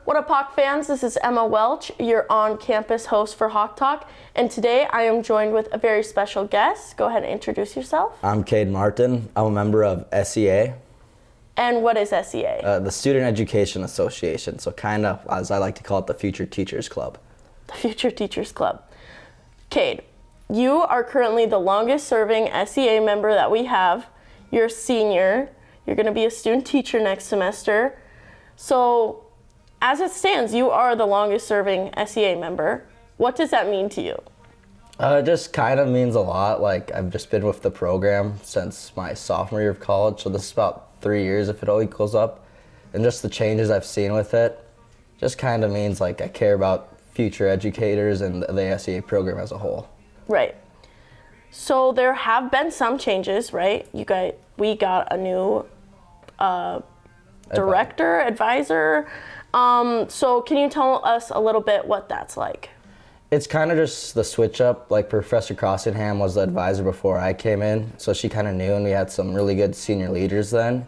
What up, Hawk fans? This is Emma Welch, your on-campus host for HawkTalk, and today I am joined with a very special guest. Go ahead and introduce yourself. I'm Cade Martain. I'm a member of SEA. And what is SEA? The Student Education Association, so kind of, as I like to call it, the Future Teachers Club. The Future Teachers Club. Cade, you are currently the longest-serving SEA member that we have. You're a senior. You're going to be a student teacher next semester. So, as it stands, you are the longest-serving SEA member. What does that mean to you? It just kind of means a lot. Like, I've just been with the program since my sophomore year of college, so this is about 3 years if it all equals up. And just the changes I've seen with it just kind of means like I care about future educators and the SEA program as a whole. Right. So there have been some changes, right? We got a new director, advisor. So can you tell us a little bit what that's like? It's kind of just the switch up. Like Professor Crossingham was the advisor before I came in, so she kind of knew, and we had some really good senior leaders then.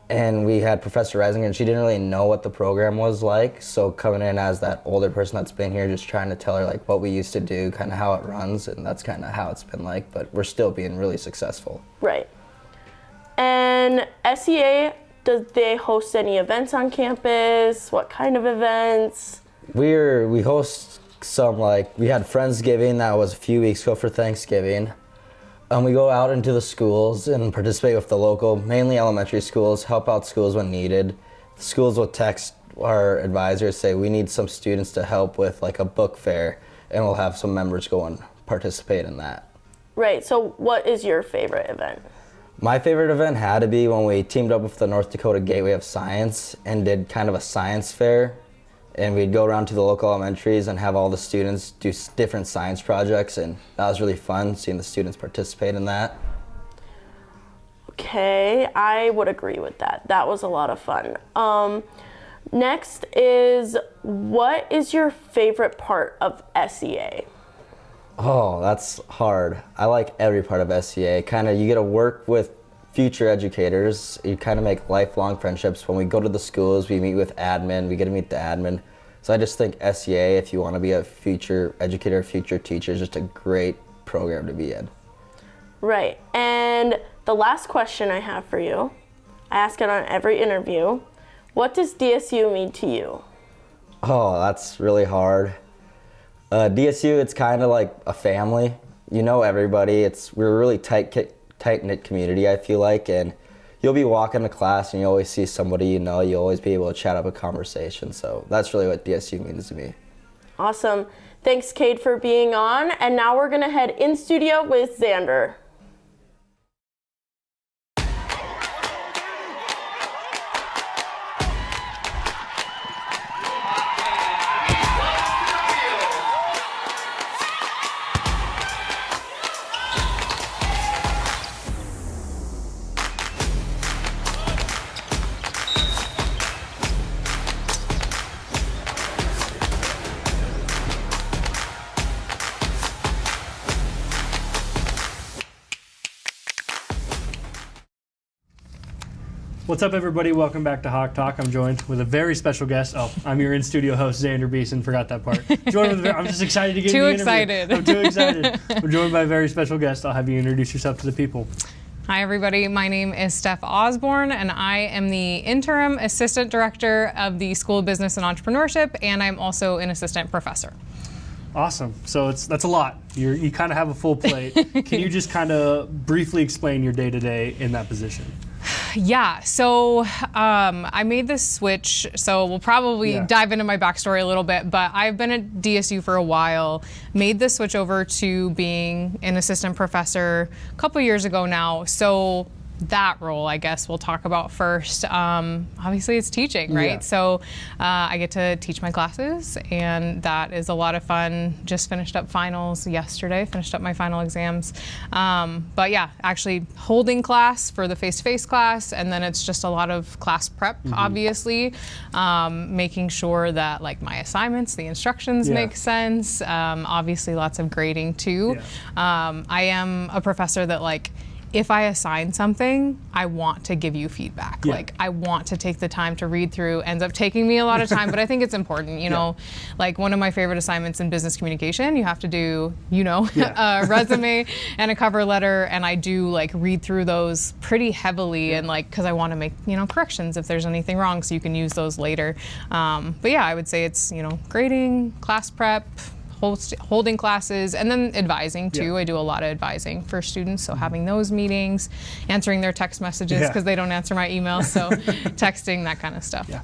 And we had Professor Reisinger, and she didn't really know what the program was like, so coming in as that older person that's been here, just trying to tell her like what we used to do, kind of how it runs, and that's kind of how it's been like, but we're still being really successful. Right. And SEA, do they host any events on campus? What kind of events? We host some, like, we had Friendsgiving that was a few weeks ago for Thanksgiving. We go out into the schools and participate with the local, mainly elementary schools, help out schools when needed. The schools will text our advisors, say we need some students to help with like a book fair, and we'll have some members go and participate in that. Right, so what is your favorite event? My favorite event had to be when we teamed up with the North Dakota Gateway of Science and did kind of a science fair. And we'd go around to the local elementaries and have all the students do different science projects, and that was really fun, seeing the students participate in that. Okay, I would agree with that. That was a lot of fun. Next is, what is your favorite part of SEA? Oh, that's hard. I like every part of SEA. Kind of, you get to work with future educators. You kind of make lifelong friendships. When we go to the schools, we meet with admin, we get to meet the admin. So I just think SEA, if you want to be a future educator, future teacher, is just a great program to be in. Right, and the last question I have for you, I ask it on every interview. What does DSU mean to you? Oh, that's really hard. DSU, it's kind of like a family. You know everybody. We're a really tight-knit community, I feel like, and you'll be walking to class and you always see somebody you know. You'll always be able to chat up a conversation, so that's really what DSU means to me. Awesome. Thanks, Cade, for being on, and now we're going to head in studio with Xander. What's up, everybody? Welcome back to Hawk Talk. I'm joined with a very special guest. Oh, I'm your in-studio host, Xander Beeson. Forgot that part. I'm just excited to get Too in the excited. interview. I'm too excited. We're joined by a very special guest. I'll have you introduce yourself to the people. Hi, everybody. My name is Steph Osborne, and I am the interim assistant director of the School of Business and Entrepreneurship, and I'm also an assistant professor. Awesome. So that's a lot. You kind of have a full plate. Can you just kind of briefly explain your day-to-day in that position? Yeah, so I made this switch, so we'll probably dive into my backstory a little bit, but I've been at DSU for a while, made the switch over to being an assistant professor a couple years ago now. So that role, I guess, we'll talk about first. Obviously, it's teaching, right? Yeah. So I get to teach my classes, and that is a lot of fun. Just finished up finals yesterday, finished up my final exams. But yeah, actually holding class for the face-to-face class, and then it's just a lot of class prep, obviously, making sure that like my assignments, the instructions make sense. Obviously, lots of grading too. I am a professor that if I assign something, I want to give you feedback. Yeah. Like, I want to take the time to read through. Ends up taking me a lot of time, but I think it's important, you know. Like, one of my favorite assignments in business communication, you have to do, a resume and a cover letter, and I do like read through those pretty heavily, and like, because I want to make, corrections if there's anything wrong, so you can use those later. But yeah, I would say it's, grading, class prep, holding classes, and then advising too. Yeah. I do a lot of advising for students, so having those meetings, answering their text messages because they don't answer my emails, so texting, that kind of stuff. Yeah.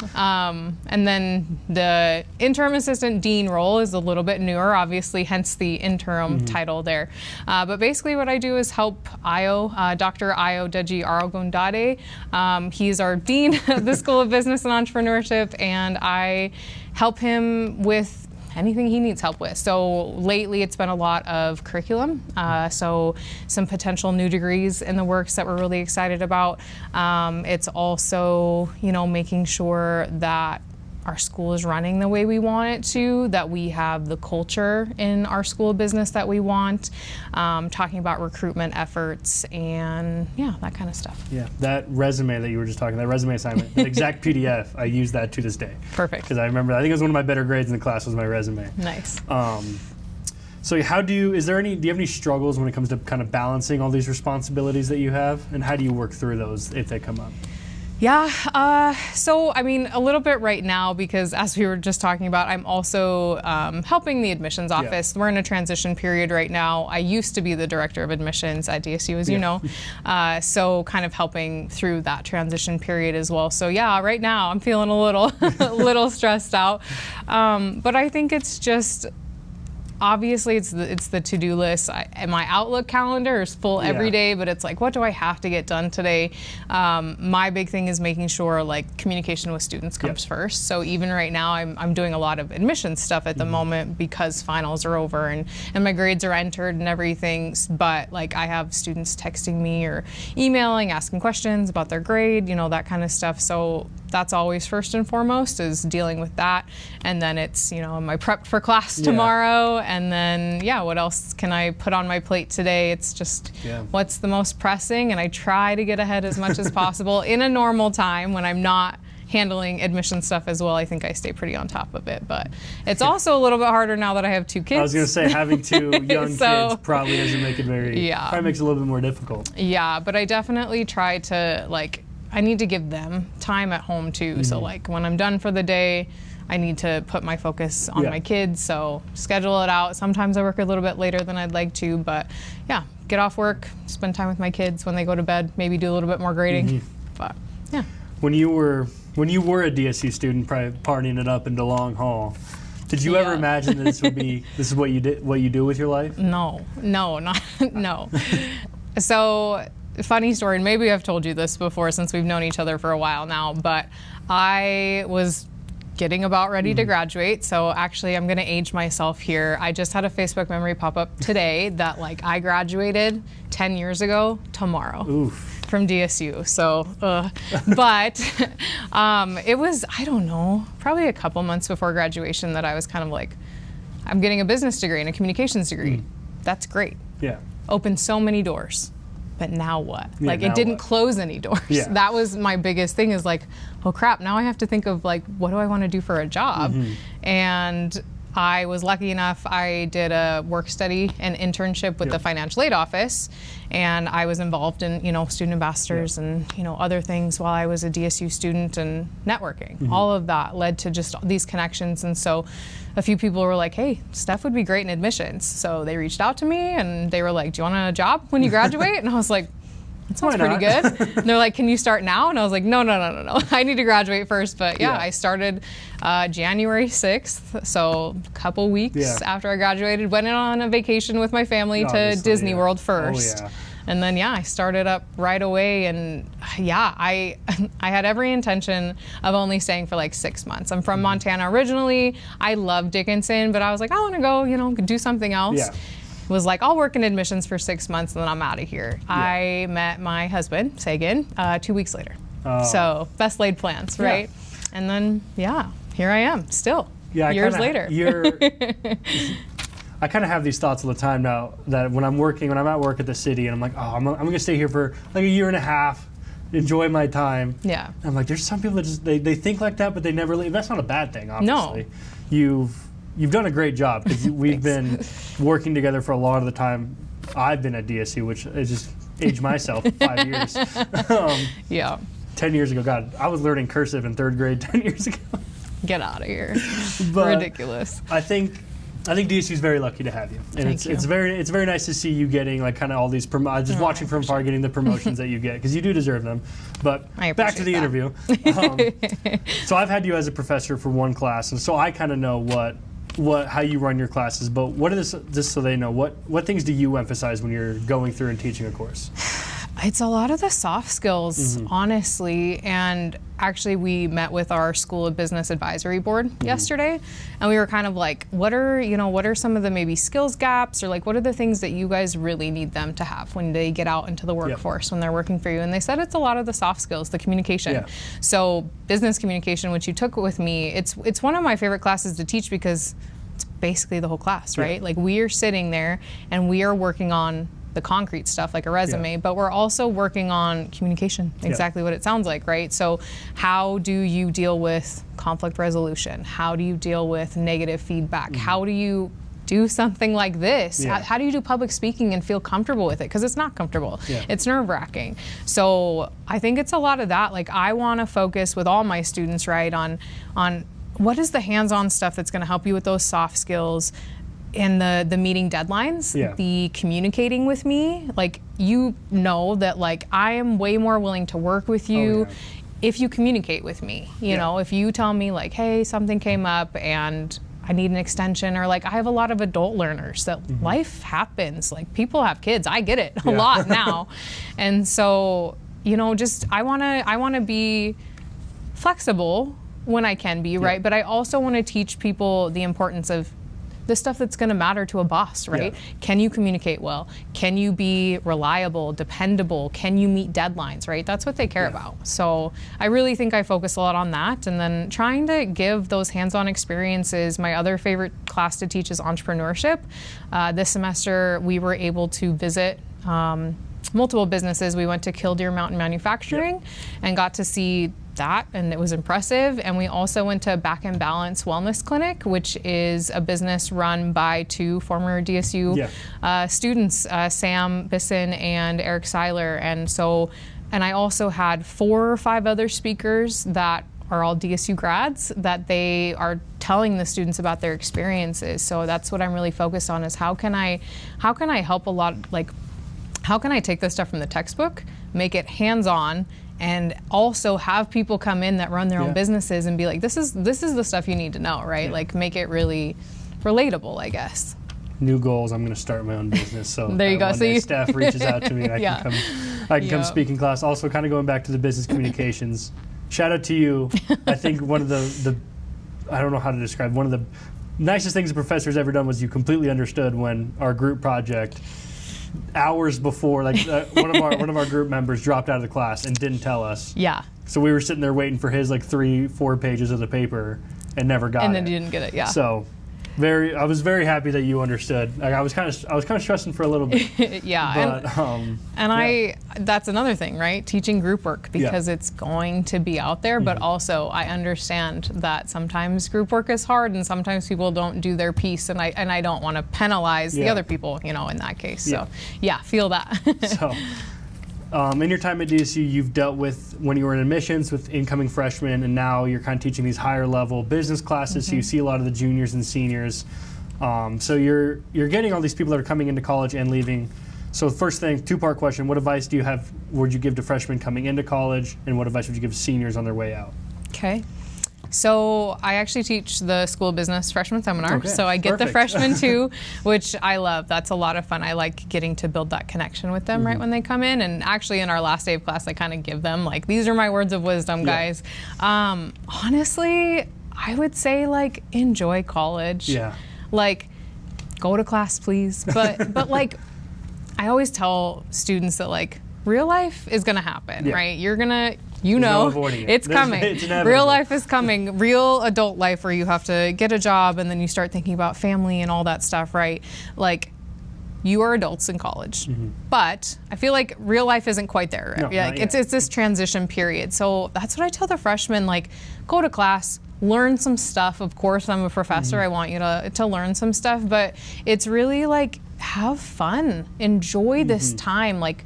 And then the interim assistant dean role is a little bit newer, obviously, hence the interim title there. But basically what I do is help Dr. Ayo Deji Aragondade. He's our dean of the School of Business and Entrepreneurship, and I help him with anything he needs help with. So lately it's been a lot of curriculum, so some potential new degrees in the works that we're really excited about. It's also, making sure that our school is running the way we want it to, that we have the culture in our school of business that we want, talking about recruitment efforts and that kind of stuff. Yeah, that resume that you were just talking, that resume assignment, the exact PDF, I use that to this day. Perfect. Because I remember, I think it was one of my better grades in the class was my resume. Nice. So do you have any struggles when it comes to kind of balancing all these responsibilities that you have? And how do you work through those if they come up? Yeah, so I mean, a little bit right now, because as we were just talking about, I'm also helping the admissions office. We're in a transition period right now. I used to be the director of admissions at DSU, as you know, so kind of helping through that transition period as well. So yeah, right now I'm feeling a little, a little stressed out, but I think it's just, obviously, it's the to-do list. My Outlook calendar is full every day, but it's like, what do I have to get done today? My big thing is making sure like communication with students comes first. So even right now, I'm doing a lot of admissions stuff at the moment because finals are over and my grades are entered and everything. But like, I have students texting me or emailing, asking questions about their grade, that kind of stuff. So that's always first and foremost, is dealing with that. And then it's, am I prepped for class tomorrow? And then, what else can I put on my plate today? It's just what's the most pressing, and I try to get ahead as much as possible in a normal time when I'm not handling admission stuff as well. I think I stay pretty on top of it, but it's also a little bit harder now that I have two kids. I was going to say, having two young kids probably doesn't make it probably makes it a little bit more difficult. Yeah, but I definitely try to, like, I need to give them time at home too. So like, when I'm done for the day, I need to put my focus on my kids, so schedule it out. Sometimes I work a little bit later than I'd like to, but get off work, spend time with my kids when they go to bed, maybe do a little bit more grading. But When you were a DSU student, probably partying it up in DeLong Hall, did you ever imagine that this is what you do with your life? No. So, funny story, and maybe I've told you this before since we've known each other for a while now, but I was getting about ready to graduate. So actually, I'm going to age myself here. I just had a Facebook memory pop up today that like I graduated 10 years ago tomorrow. From DSU. So, but it was, I don't know, probably a couple months before graduation that I was kind of like, I'm getting a business degree and a communications degree. That's great. Yeah. Opened so many doors. But now what? Like, now it didn't what? close any doors. That was my biggest thing, is like, oh crap, now I have to think of like, what do I want to do for a job? And I was lucky enough, I did a work study and internship with the financial aid office, and I was involved in, student ambassadors and, other things while I was a DSU student, and networking. All of that led to just these connections. And so a few people were like, hey, Steph would be great in admissions. So they reached out to me and they were like, do you want a job when you graduate? And I was like, that sounds pretty good. And they're like, can you start now? And I was like, no. I need to graduate first. But I started January 6th. So a couple weeks after I graduated, went on a vacation with my family to Disney World first. And then, I started up right away. And I had every intention of only staying for like 6 months. I'm from Montana originally. I love Dickinson, but I was like, I want to go, do something else. Was like, I'll work in admissions for 6 months and then I'm out of here. I met my husband, Sagan, 2 weeks later. So best laid plans, right? And then, here I am still, years later. I kind of have these thoughts all the time now that when I'm at work at the city, and I'm like, oh, I'm going to stay here for like a year and a half, enjoy my time. Yeah. I'm like, there's some people that just, they think like that, but they never leave. That's not a bad thing, obviously. No. You've done a great job, because we've been working together for a lot of the time I've been at DSU, which I just aged myself 5 years. Yeah. 10 years ago, God, I was learning cursive in 3rd grade 10 years ago. Get out of here. But ridiculous. I think DSU is very lucky to have you, and it's very nice to see you getting like kind of all these watching from afar, getting the promotions that you get, because you do deserve them. But back to the interview. So I've had you as a professor for one class, and so I kind of know how you run your classes. But what are just so they know, what things do you emphasize when you're going through and teaching a course? It's a lot of the soft skills, honestly. And actually, we met with our School of Business Advisory Board yesterday, and we were kind of like, what are some of the maybe skills gaps, or like what are the things that you guys really need them to have when they get out into the workforce, when they're working for you? And they said it's a lot of the soft skills, the communication. Yeah. So business communication, which you took with me, it's one of my favorite classes to teach, because it's basically the whole class, right? Yeah. Like, we are sitting there and we are working on the concrete stuff like a resume, but we're also working on communication, exactly what it sounds like, right? So how do you deal with conflict resolution? How do you deal with negative feedback? How do you do something like this? How do you do public speaking and feel comfortable with it? Because it's not comfortable. It's nerve-wracking. So I think it's a lot of that. Like, I want to focus with all my students, right, on what is the hands-on stuff that's going to help you with those soft skills, and the meeting deadlines, the communicating with me. Like, you know that, like, I am way more willing to work with you if you communicate with me. You know, if you tell me like, hey, something came up and I need an extension, or like, I have a lot of adult learners that life happens. Like, people have kids. I get it a lot now. And so, just I wanna be flexible when I can be, right? But I also want to teach people the importance of the stuff that's going to matter to a boss, right? Can you communicate well? Can you be reliable, dependable? Can you meet deadlines, right? That's what they care about. So I really think I focus a lot on that, and then trying to give those hands-on experiences. My other favorite class to teach is entrepreneurship. This semester we were able to visit multiple businesses. We went to Killdeer Mountain Manufacturing and got to see that, and it was impressive. And we also went to Back and Balance Wellness Clinic, which is a business run by 2 former DSU students, Sam Beeson and Eric Seiler. And I also had 4 or 5 other speakers that are all DSU grads, that they are telling the students about their experiences. So that's what I'm really focused on, is how can I help a lot, like, how can I take this stuff from the textbook, make it hands-on, and also have people come in that run their own businesses and be like, this is the stuff you need to know, right? Like, make it really relatable, I guess. New goals. I'm going to start my own business. So there you go. One day staff reaches out to me, and I can come speak in class. Also, kind of going back to the business communications. Shout out to you. I think one of the I don't know how to describe, one of the nicest things a professor's ever done was you completely understood when our group project, hours before, like one of our group members dropped out of the class and didn't tell us. Yeah. So we were sitting there waiting for his like 3-4 pages of the paper and never got it. And then you didn't get it. Yeah. So I was very happy that you understood. Like, I was kind of stressing for a little bit. Yeah. But, that's another thing, right? Teaching group work, because it's going to be out there, but also I understand that sometimes group work is hard, and sometimes people don't do their piece, and I don't want to penalize the other people, in that case. So feel that. So in your time at DSU, you've dealt with, when you were in admissions, with incoming freshmen, and now you're kind of teaching these higher level business classes, so you see a lot of the juniors and seniors. So you're getting all these people that are coming into college and leaving. So first thing, 2-part question, what advice would you give to freshmen coming into college, and what advice would you give seniors on their way out? Okay. So I actually teach the School of Business freshman seminar, so I get the freshmen too, which I love. That's a lot of fun. I like getting to build that connection with them right when they come in. And actually in our last day of class, I kind of give them like, these are my words of wisdom, guys. Honestly, I would say like, enjoy college. Yeah. Like, go to class, please. But like, I always tell students that like, real life is gonna happen, right? You're gonna There's no avoiding it. It's coming. It's inevitable. Real life is coming. Real adult life where you have to get a job and then you start thinking about family and all that stuff, right? Like, you are adults in college, but I feel like real life isn't quite there. Right? No, Like, it's this transition period. So that's what I tell the freshmen, like, go to class, learn some stuff. Of course, I'm a professor. I want you to learn some stuff, but it's really like, have fun, enjoy this time. Like,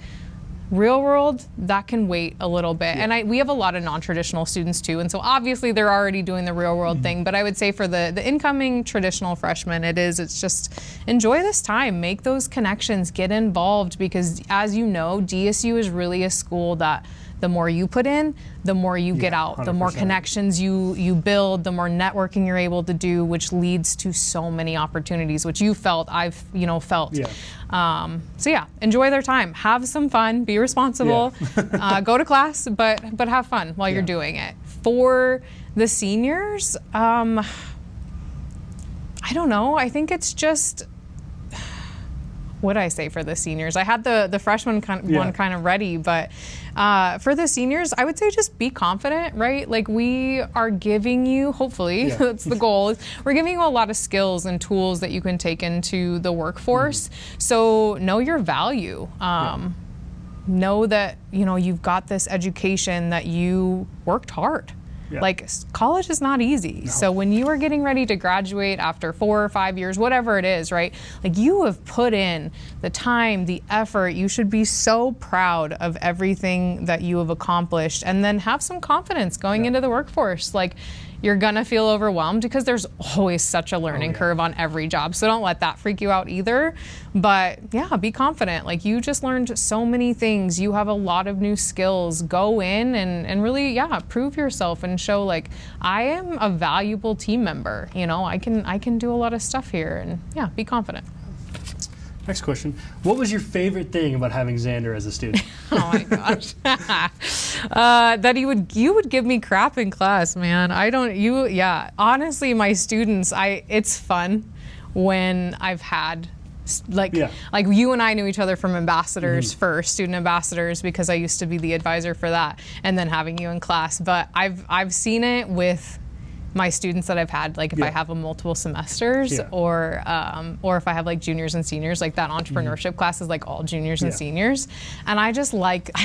real world, that can wait a little bit. And we have a lot of non-traditional students too. And so obviously they're already doing the real world thing. But I would say for the incoming traditional freshmen, it's just enjoy this time, make those connections, get involved, because as you know, DSU is really a school that the more you put in, the more you get out, 100%. the more connections you build, the more networking you're able to do, which leads to so many opportunities, which you felt, I've felt. Yeah. So yeah, enjoy their time, have some fun, be responsible, go to class, but have fun while you're doing it. For the seniors, I don't know. I think it's just, what did I say for the seniors? I had the freshman one kind of ready, but for the seniors, I would say just be confident, right? Like, we are giving you, hopefully, that's the goal, we're giving you a lot of skills and tools that you can take into the workforce. So know your value. Know that, you've got this education, that you worked hard. Like, college is not easy. No. So when you are getting ready to graduate after 4 or 5 years, whatever it is, right? Like, you have put in the time, the effort. You should be so proud of everything that you have accomplished, and then have some confidence going into the workforce. Like, you're gonna feel overwhelmed because there's always such a learning curve on every job. So don't let that freak you out either. But yeah, be confident. Like, you just learned so many things. You have a lot of new skills. Go in and really, prove yourself and show, like, I am a valuable team member. I can do a lot of stuff here, and be confident. Next question. What was your favorite thing about having Xander as a student? Oh my gosh. That you would give me crap in class, man. Honestly, my students, it's fun when I've had, like you and I knew each other from ambassadors first, student ambassadors, because I used to be the advisor for that, and then having you in class. But I've seen it with my students that I've had, like, if I have a multiple semesters, or if I have, like, juniors and seniors, like that entrepreneurship class is like all juniors and seniors, and I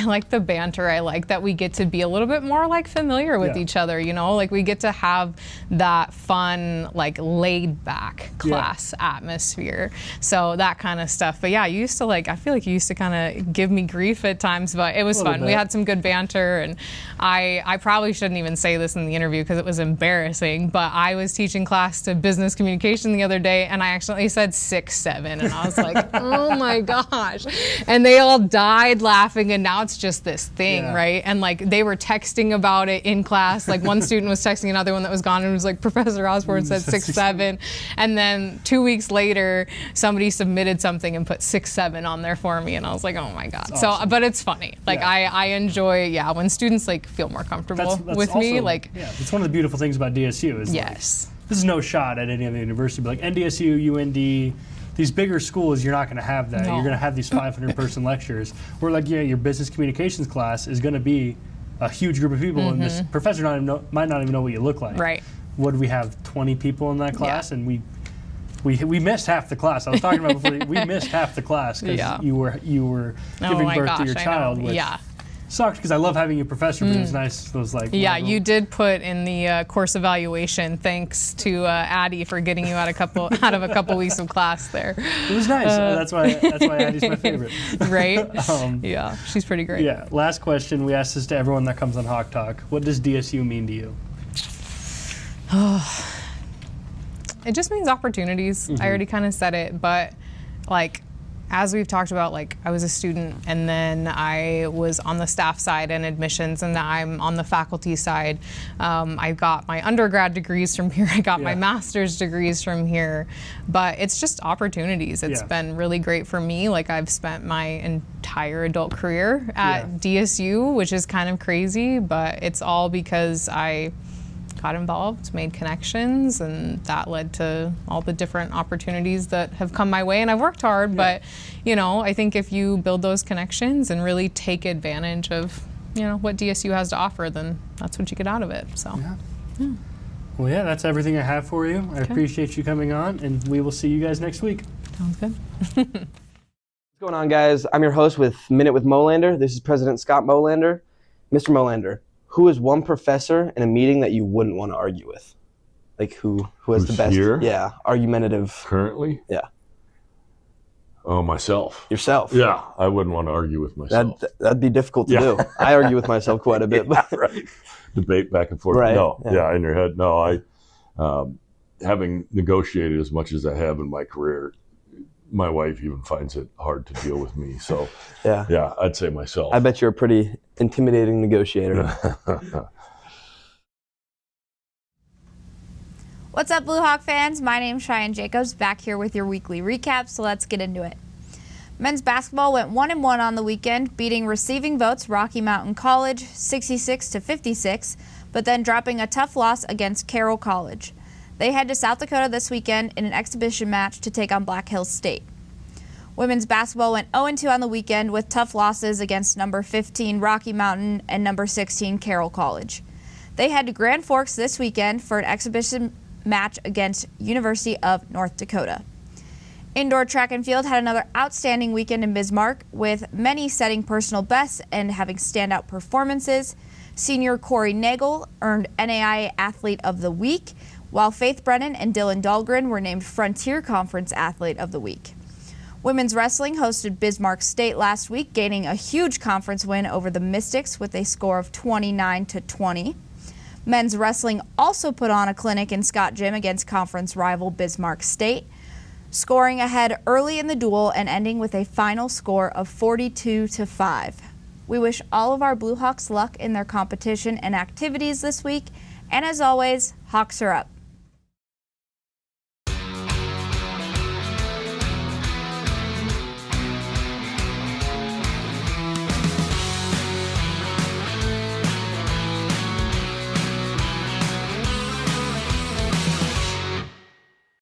like the banter. I like that we get to be a little bit more, like, familiar with each other. Like, we get to have that fun, like, laid back class atmosphere. So that kind of stuff. But you used to, I feel like you used to kind of give me grief at times, but it was fun. We had some good banter, and I probably shouldn't even say this in the interview because it was embarrassing. But I was teaching class to business communication the other day, and I accidentally said 6'7", and I was like, oh my gosh. And they all died laughing, and now it's just this thing, right? And, like, they were texting about it in class. Like, one student was texting another one that was gone and was like, Professor Osborne said 6'7". And then 2 weeks later, somebody submitted something and put 6'7" on there for me, and I was like, oh my God. That's awesome. But it's funny. Like, I enjoy, when students, like, feel more comfortable with also, me. Like, it's one of the beautiful things about DSU is, like, this is no shot at any other university, but like NDSU, UND, these bigger schools, you're not going to have that. No. You're going to have these 500-person lectures where, like, your business communications class is going to be a huge group of people, and this professor might not even know what you look like. Right. What did we have, 20 people in that class? And we missed half the class. I was talking about before, we missed half the class because you were giving birth to your child, which sucked because I love having you a professor, but it was nice. It was like, you did put in the course evaluation. Thanks to Addie for getting you out of a couple weeks of class there. It was nice. That's why Addie's my favorite. Right? She's pretty great. Yeah. Last question. We ask this to everyone that comes on HawkTalk. What does DSU mean to you? It just means opportunities. I already kind of said it, but, like, as we've talked about, like, I was a student, and then I was on the staff side and admissions, and now I'm on the faculty side. I got my undergrad degrees from here. I got my master's degrees from here. But it's just opportunities. It's been really great for me. Like, I've spent my entire adult career at DSU, which is kind of crazy, but it's all because I got involved, made connections, and that led to all the different opportunities that have come my way. And I've worked hard, but I think if you build those connections and really take advantage of what DSU has to offer, then that's what you get out of it. So. Yeah. Well, yeah, that's everything I have for you. I appreciate you coming on, and we will see you guys next week. Sounds good. What's going on, guys? I'm your host with Minute with Molander. This is President Scott Molander. Mr. Molander, who is one professor in a meeting that you wouldn't want to argue with? Like who has the best? Here? Yeah, argumentative. Currently? Yeah. Oh, myself. Yourself. Yeah, I wouldn't want to argue with myself. That'd be difficult to do. I argue with myself quite a bit. Yeah, But right. Debate back and forth. Right. No, Yeah. in your head. No, I, having negotiated as much as I have in my career, my wife even finds it hard to deal with me. So, yeah, I'd say myself. I bet you're a pretty intimidating negotiator. What's up, Blue Hawk fans? My name's Cheyenne Jacobs, back here with your weekly recap, so let's get into it. Men's basketball went 1-1 on the weekend, beating receiving votes Rocky Mountain College 66-56, but then dropping a tough loss against Carroll College. They head to South Dakota this weekend in an exhibition match to take on Black Hills State. Women's basketball went 0-2 on the weekend with tough losses against number 15 Rocky Mountain and number 16 Carroll College. They head to Grand Forks this weekend for an exhibition match against University of North Dakota. Indoor track and field had another outstanding weekend in Bismarck, with many setting personal bests and having standout performances. Senior Corey Nagel earned NAIA Athlete of the Week, while Faith Brennan and Dylan Dahlgren were named Frontier Conference Athlete of the Week. Women's wrestling hosted Bismarck State last week, gaining a huge conference win over the Mystics with a score of 29-20. Men's wrestling also put on a clinic in Scott Gym against conference rival Bismarck State, scoring ahead early in the duel and ending with a final score of 42-5. We wish all of our Blue Hawks luck in their competition and activities this week, and as always, Hawks are up.